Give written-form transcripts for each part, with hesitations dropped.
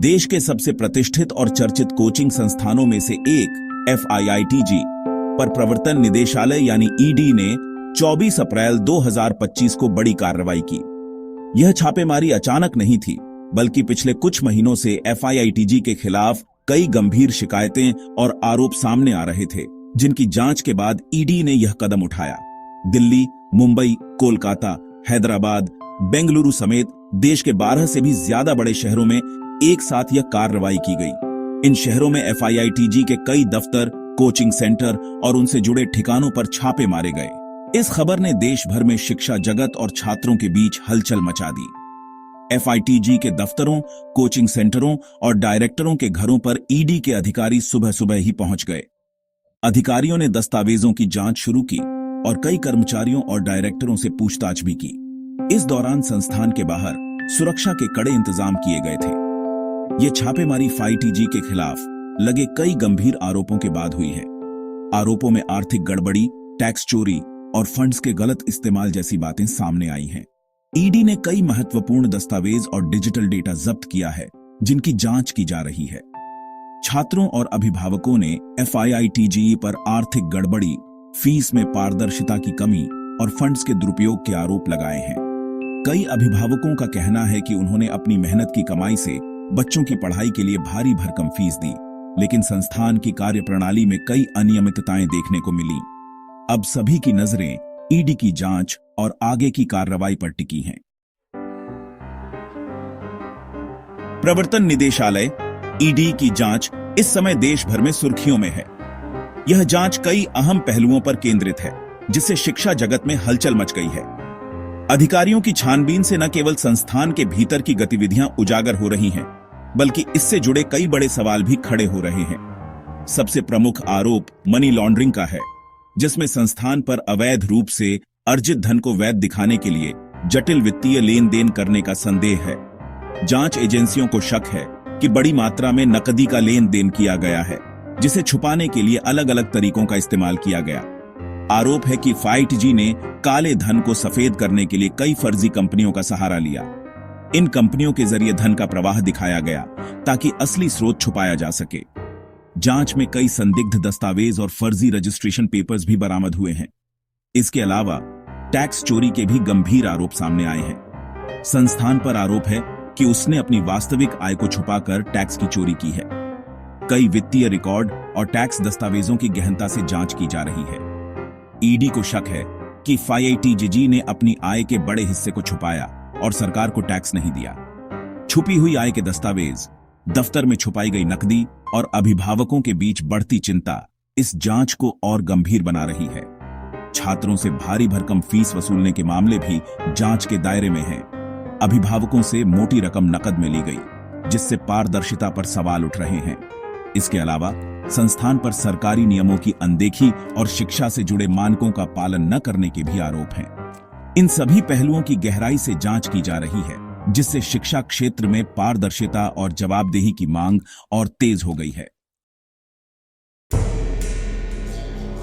देश के सबसे प्रतिष्ठित और चर्चित कोचिंग संस्थानों में से एक FIITG पर प्रवर्तन निदेशालय यानी ED ने 24 अप्रैल 2025 को बड़ी कार्रवाई की। यह छापेमारी अचानक नहीं थी, बल्कि पिछले कुछ महीनों से FIITG के खिलाफ कई गंभीर शिकायतें और आरोप सामने आ रहे थे, जिनकी जांच के बाद ED ने यह कदम उठाया। दिल्ली, मुंबई, कोलकाता, हैदराबाद, बेंगलुरु समेत देश के 12 से भी ज्यादा बड़े शहरों में एक साथ यह कार्रवाई की गई। इन शहरों में FIITG के कई दफ्तर, कोचिंग सेंटर और उनसे जुड़े ठिकानों पर छापे मारे गए। इस खबर ने देश भर में शिक्षा जगत और छात्रों के बीच हलचल मचा दी। FIITG के दफ्तरों, कोचिंग सेंटरों और डायरेक्टरों के घरों पर ED के अधिकारी सुबह सुबह ही पहुंच गए। अधिकारियों ने दस्तावेजों की जांच शुरू की और कई कर्मचारियों और डायरेक्टरों से पूछताछ भी की। इस दौरान संस्थान के बाहर सुरक्षा के कड़े इंतजाम किए गए थे। ये छापेमारी FIITG के खिलाफ लगे कई गंभीर आरोपों के बाद हुई है। आरोपों में आर्थिक गड़बड़ी, टैक्स चोरी और फंड्स के गलत इस्तेमाल जैसी बातें सामने आई हैं। ED ने कई महत्वपूर्ण दस्तावेज और डिजिटल डेटा जब्त किया है, जिनकी जांच की जा रही है। छात्रों और अभिभावकों ने FIITG पर आर्थिक गड़बड़ी, फीस में पारदर्शिता की कमी और फंड्स के दुरुपयोग के आरोप लगाए हैं। कई अभिभावकों का कहना है कि उन्होंने अपनी मेहनत की कमाई से बच्चों की पढ़ाई के लिए भारी भरकम फीस दी, लेकिन संस्थान की कार्यप्रणाली में कई अनियमितताएं देखने को मिली। अब सभी की नजरें ED की जांच और आगे की कार्रवाई पर टिकी हैं। प्रवर्तन निदेशालय ED की जांच इस समय देश भर में सुर्खियों में है। यह जांच कई अहम पहलुओं पर केंद्रित है, जिससे शिक्षा जगत में हलचल मच गई है। अधिकारियों की छानबीन से न केवल संस्थान के भीतर की गतिविधियां उजागर हो रही हैं, बल्कि इससे जुड़े कई बड़े सवाल भी खड़े हो रहे हैं। सबसे प्रमुख आरोप मनी लॉन्ड्रिंग का है, जिसमें संस्थान पर अवैध रूप से अर्जित धन को वैध दिखाने के लिए जटिल वित्तीय लेन देन करने का संदेह है। जांच एजेंसियों को शक है कि बड़ी मात्रा में नकदी का लेन देन किया गया है, जिसे छुपाने के लिए अलग अलग तरीकों का इस्तेमाल किया गया। आरोप है कि FIITG ने काले धन को सफेद करने के लिए कई फर्जी कंपनियों का सहारा लिया। इन कंपनियों के जरिए धन का प्रवाह दिखाया गया ताकि असली स्रोत छुपाया जा सके। जांच में कई संदिग्ध दस्तावेज और फर्जी रजिस्ट्रेशन पेपर्स भी बरामद हुए हैं। इसके अलावा टैक्स चोरी के भी गंभीर आरोप सामने आए हैं। संस्थान पर आरोप है कि उसने अपनी वास्तविक आय को छुपाकर टैक्स की चोरी की है। कई वित्तीय रिकॉर्ड और टैक्स दस्तावेजों की गहनता से जांच की जा रही है। ED को शक है कि FIITG ने अपनी आय के बड़े हिस्से को छुपाया और सरकार को टैक्स नहीं दिया। छुपी हुई आय के दस्तावेज, दफ्तर में छुपाई गई नकदी और अभिभावकों के बीच बढ़ती चिंता इस जांच को और गंभीर बना रही है। छात्रों से भारी भरकम फीस वसूलने के मामले भी जांच के दायरे में हैं। अभिभावकों से मोटी रकम नकद में ली गई, जिससे पारदर्शिता पर सवाल उठ रहे हैं। इसके अलावा संस्थान पर सरकारी नियमों की अनदेखी और शिक्षा से जुड़े मानकों का पालन न करने के भी आरोप हैं। इन सभी पहलुओं की गहराई से जांच की जा रही है, जिससे शिक्षा क्षेत्र में पारदर्शिता और जवाबदेही की मांग और तेज हो गई है।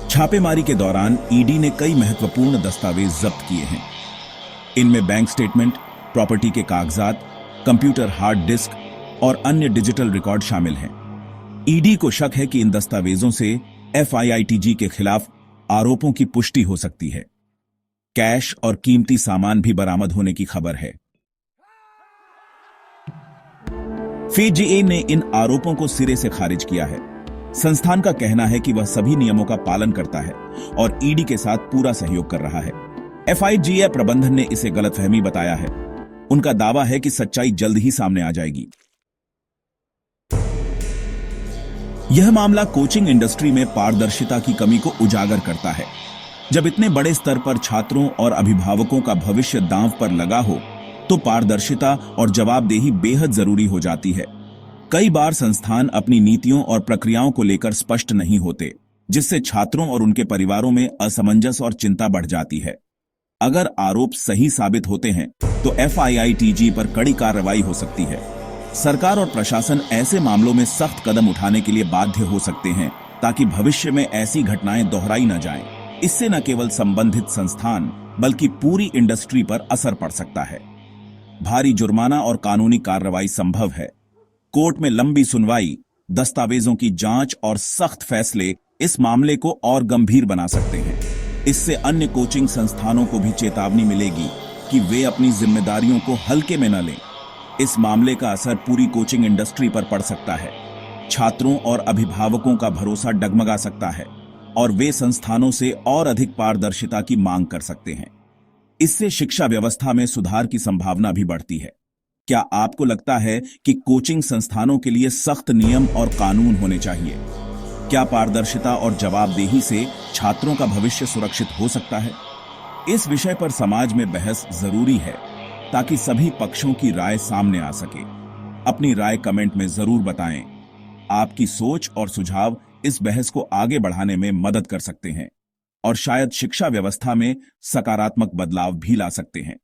छापेमारी के दौरान ED ने कई महत्वपूर्ण दस्तावेज जब्त किए हैं। इनमें बैंक स्टेटमेंट, प्रॉपर्टी के कागजात, कंप्यूटर हार्ड डिस्क और अन्य डिजिटल रिकॉर्ड शामिल हैं। ED को शक है कि इन दस्तावेजों से FIITG के खिलाफ आरोपों की पुष्टि हो सकती है। कैश और कीमती सामान भी बरामद होने की खबर है। FIITG ने इन आरोपों को सिरे से खारिज किया है। संस्थान का कहना है कि वह सभी नियमों का पालन करता है और ED के साथ पूरा सहयोग कर रहा है। FIITG प्रबंधन ने इसे गलतफहमी बताया है। उनका दावा है कि सच्चाई जल्द ही सामने आ जाएगी। यह मामला कोचिंग इंडस्ट्री में पारदर्शिता की कमी को उजागर करता है। जब इतने बड़े स्तर पर छात्रों और अभिभावकों का भविष्य दांव पर लगा हो, तो पारदर्शिता और जवाबदेही बेहद जरूरी हो जाती है। कई बार संस्थान अपनी नीतियों और प्रक्रियाओं को लेकर स्पष्ट नहीं होते, जिससे छात्रों और उनके परिवारों में असमंजस और चिंता बढ़ जाती है। अगर आरोप सही साबित होते हैं, तो FIITG पर कड़ी कार्रवाई हो सकती है। सरकार और प्रशासन ऐसे मामलों में सख्त कदम उठाने के लिए बाध्य हो सकते हैं, ताकि भविष्य में ऐसी घटनाएं दोहराई न जाएं। इससे न केवल संबंधित संस्थान, बल्कि पूरी इंडस्ट्री पर असर पड़ सकता है। भारी जुर्माना और कानूनी कार्रवाई संभव है। कोर्ट में लंबी सुनवाई, दस्तावेजों की जांच और सख्त फैसले इस मामले को और गंभीर बना सकते हैं। इससे अन्य कोचिंग संस्थानों को भी चेतावनी मिलेगी कि वे अपनी जिम्मेदारियों को हल्के में न लें। इस मामले का असर पूरी कोचिंग इंडस्ट्री पर पड़ सकता है। छात्रों और अभिभावकों का भरोसा डगमगा सकता है और वे संस्थानों से और अधिक पारदर्शिता की मांग कर सकते हैं। इससे शिक्षा व्यवस्था में सुधार की संभावना भी बढ़ती है। क्या आपको लगता है कि कोचिंग संस्थानों के लिए सख्त नियम और कानून होने चाहिए? क्या पारदर्शिता और जवाबदेही से छात्रों का भविष्य सुरक्षित हो सकता है? इस विषय पर समाज में बहस जरूरी है ताकि सभी पक्षों की राय सामने आ सके। अपनी राय कमेंट में जरूर बताएं। आपकी सोच और सुझाव इस बहस को आगे बढ़ाने में मदद कर सकते हैं और शायद शिक्षा व्यवस्था में सकारात्मक बदलाव भी ला सकते हैं।